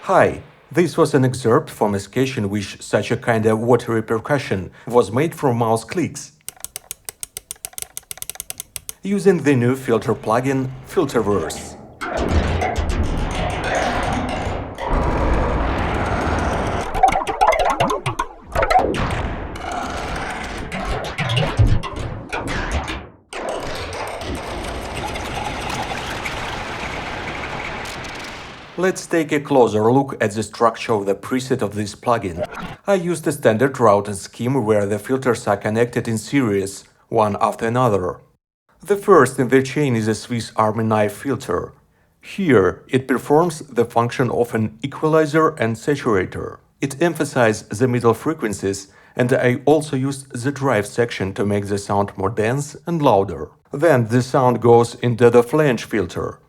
Hi, this was an excerpt from a sketch in which such a kind of watery percussion was made from mouse clicks using the new filter plugin Filterverse. Let's take a closer look at the structure of the preset of this plugin. I used a standard routing scheme where the filters are connected in series, one after another. The first in the chain is a Swiss Army knife filter. Here, it performs the function of an equalizer and saturator. It emphasizes the middle frequencies, and I also used the drive section to make the sound more dense and louder. Then the sound goes into the flange filter.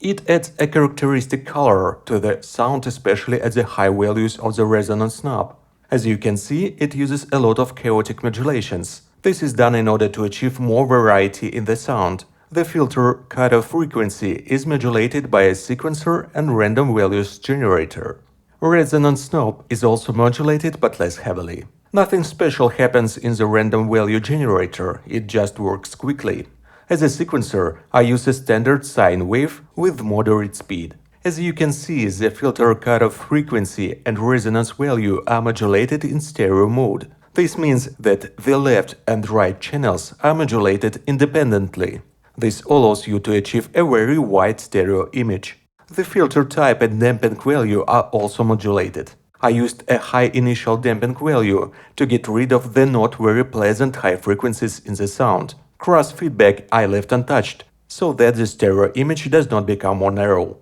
It adds a characteristic color to the sound, especially at the high values of the resonance knob. As you can see, it uses a lot of chaotic modulations. This is done in order to achieve more variety in the sound. The filter cutoff frequency is modulated by a sequencer and random values generator. Resonance knob is also modulated, but less heavily. Nothing special happens in the random value generator, it just works quickly. As a sequencer, I use a standard sine wave with moderate speed. As you can see, the filter cutoff frequency and resonance value are modulated in stereo mode. This means that the left and right channels are modulated independently. This allows you to achieve a very wide stereo image. The filter type and damping value are also modulated. I used a high initial damping value to get rid of the not very pleasant high frequencies in the sound. Cross feedback I left untouched, so that the stereo image does not become more narrow.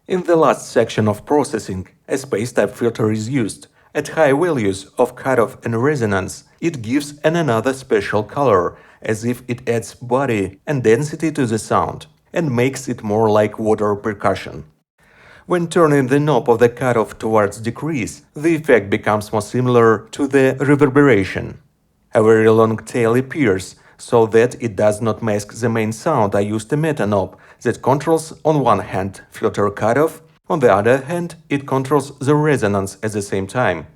In the last section of processing, a space-type filter is used. At high values of cutoff and resonance, it gives another special color, as if it adds body and density to the sound, and makes it more like water percussion. When turning the knob of the cutoff towards decrease, the effect becomes more similar to the reverberation. A very long tail appears, so that it does not mask the main sound. I used a meta knob that controls on one hand filter cutoff, on the other hand it controls the resonance at the same time.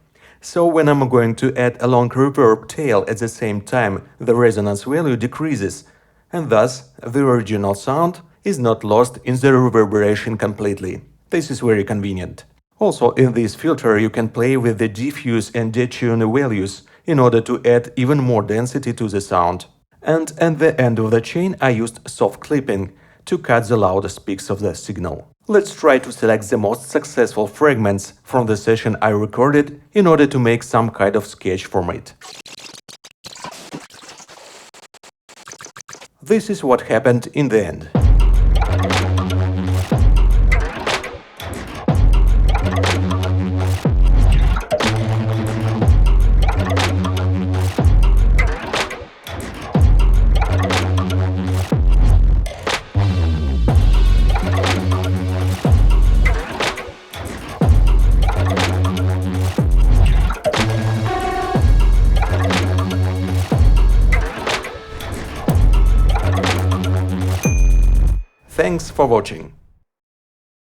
So when I'm going to add a long reverb tail at the same time, the resonance value decreases, and thus the original sound is not lost in the reverberation completely. This is very convenient. Also, in this filter you can play with the diffuse and detune values in order to add even more density to the sound. And at the end of the chain I used soft clipping to cut the loudest peaks of the signal. Let's try to select the most successful fragments from the session I recorded in order to make some kind of sketch from it. This is what happened in the end. Thanks for watching.